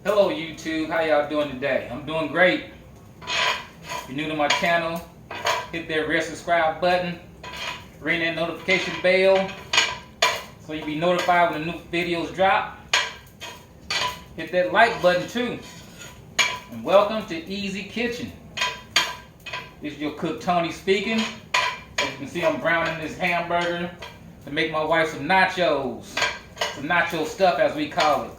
Hello YouTube, how y'all doing today? I'm doing great. If you're new to my channel, hit that red subscribe button, ring that notification bell so you'll be notified when the new videos drop. Hit that like button too. And welcome to Easy Kitchen. This is your cook Tony speaking. As you can see, I'm browning this hamburger to make my wife some nachos. Some nacho stuff as we call it.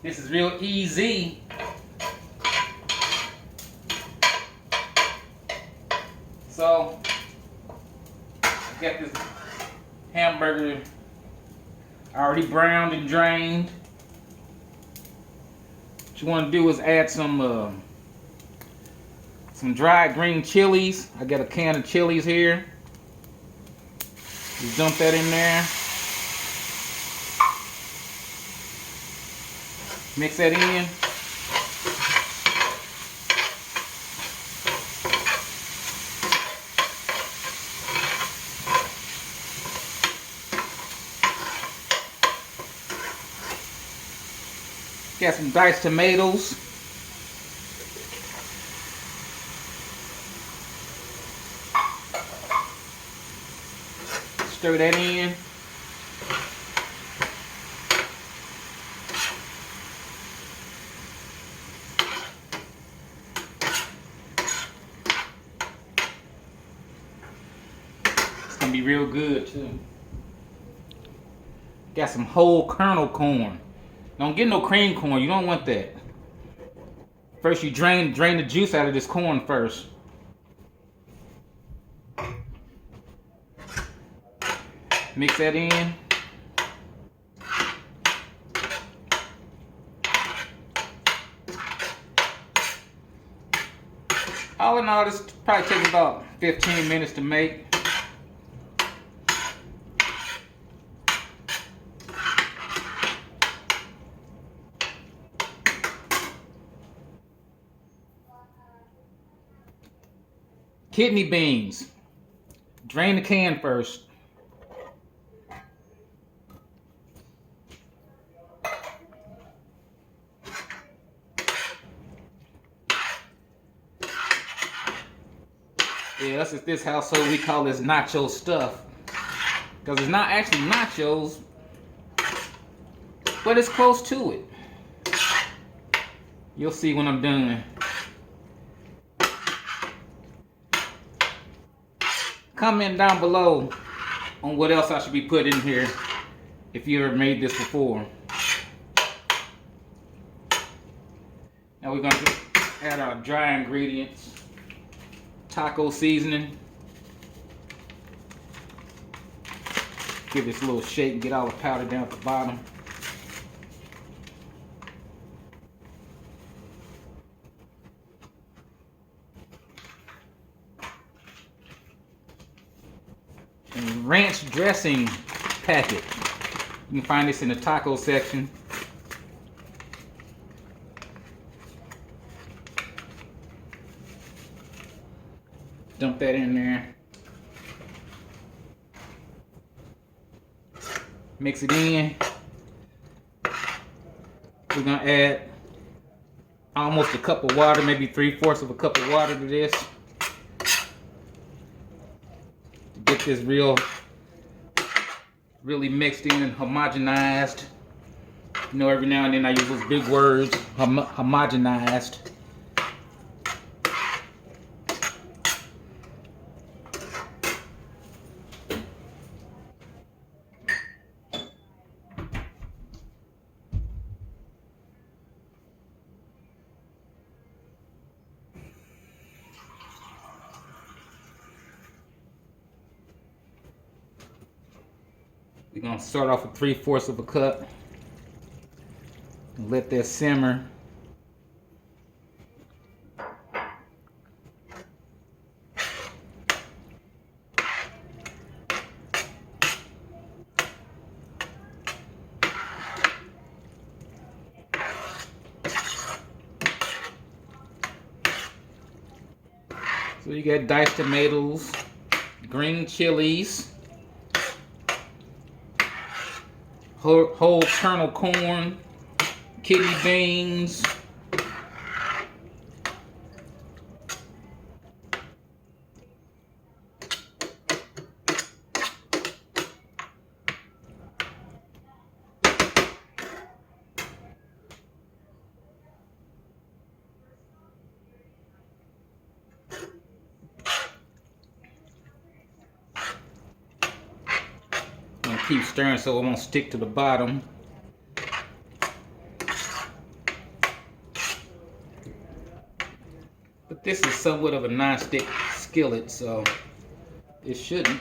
This is real easy. So, I got this hamburger already browned and drained. What you want to do is add some dried green chilies. I got a can of chilies here. Just dump that in there. Mix that in. Got some diced tomatoes. Stir that in. Be real good too. Got some whole kernel corn. Don't get no cream corn. You don't want that. First, you drain the juice out of this corn first. Mix that in. All in all, this probably takes about 15 minutes to make. Kidney beans. Drain the can first. Yeah, that's at this household we call this Nacho Stuff. Because it's not actually nachos, but it's close to it. You'll see when I'm done. Comment down below on what else I should be putting in here if you ever made this before. Now we're going to add our dry ingredients. Taco seasoning. Give this a little shake and get all the powder down at the bottom. And ranch dressing packet. You can find this in the taco section. Dump that in there. Mix it in. We're gonna add almost a cup of water, maybe 3/4 of a cup of water to this. Get this really mixed in and homogenized. You know, every now and then I use those big words, homogenized. We're going to start off with 3/4 of a cup and let that simmer. So you got diced tomatoes, green chilies, whole kernel corn, kidney beans. I'm gonna keep stirring so it won't stick to the bottom. But this is somewhat of a non-stick skillet, so it shouldn't.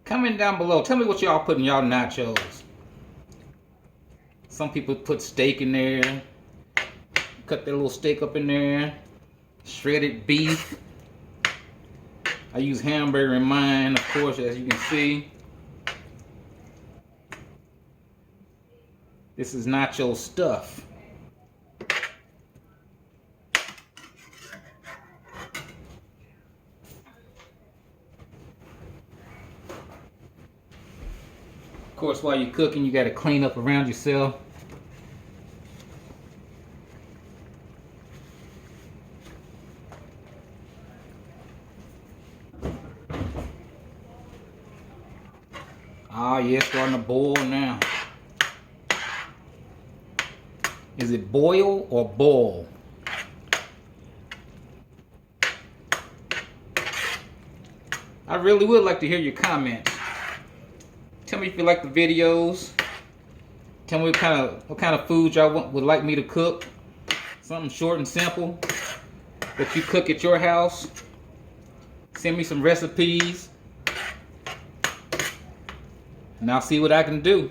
Comment down below. Tell me what y'all put in y'all nachos. Some people put steak in there. Cut their little steak up in there. Shredded beef. I use hamburger in mine, of course, as you can see. This is Nacho Stuff. Of course, while you're cooking, you got to clean up around yourself. Ah, yeah, it's starting to boil now. Is it boil or boil? I really would like to hear your comments. Tell me if you like the videos. Tell me what kind of food y'all would like me to cook. Something short and simple that you cook at your house. Send me some recipes, and I'll see what I can do.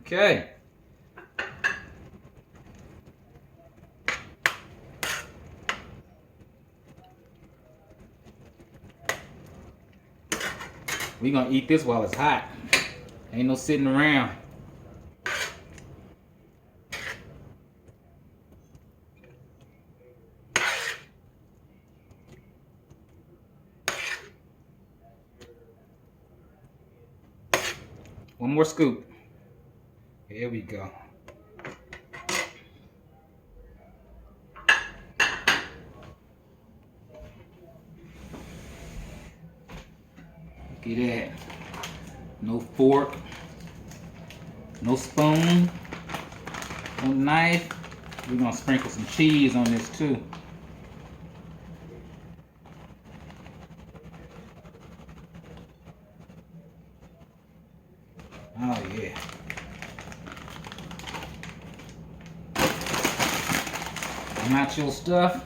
Okay. We're gonna eat this while it's hot. Ain't no sitting around. One more scoop. Here we go. Look at that. No fork, no spoon, no knife. We're gonna sprinkle some cheese on this too. Oh yeah. Nacho Stuff.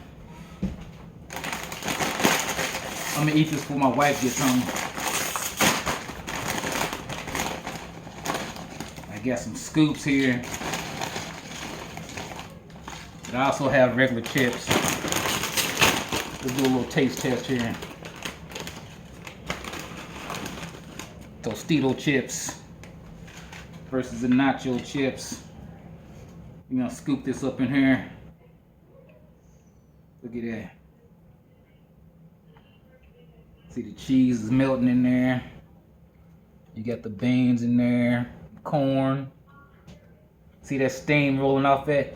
I'm gonna eat this before my wife gets home. got some scoops here. And I also have regular chips. Let's do a little taste test here. Tostito chips versus the nacho chips. We're gonna scoop this up in here. Look at that. See the cheese is melting in there. You got the beans in there, corn. See that steam rolling off that?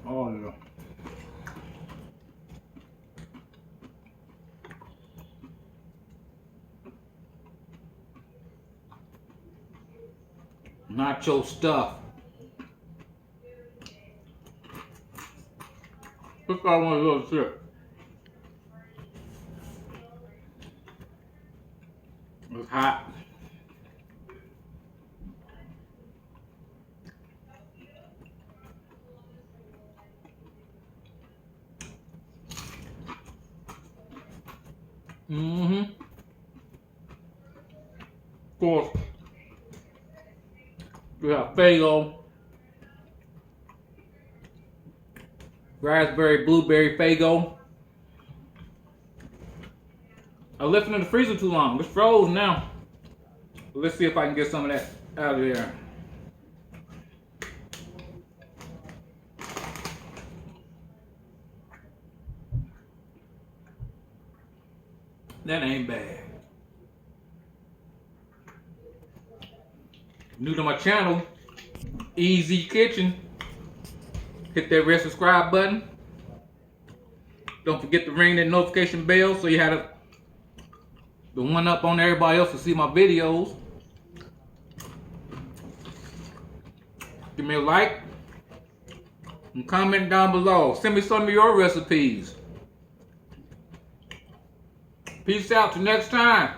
Oh yeah. Nacho Stuff. Look at one of those chips. It's hot. Of course, we have Faygo, raspberry, blueberry Faygo. I left it in the freezer too long. It's frozen now. Let's see if I can get some of that out of there. That ain't bad. New to my channel, Easy Kitchen. Hit that red subscribe button. Don't forget to ring that notification bell so you have the one up on everybody else to see my videos. Give me a like and comment down below. Send me some of your recipes. Peace out till next time.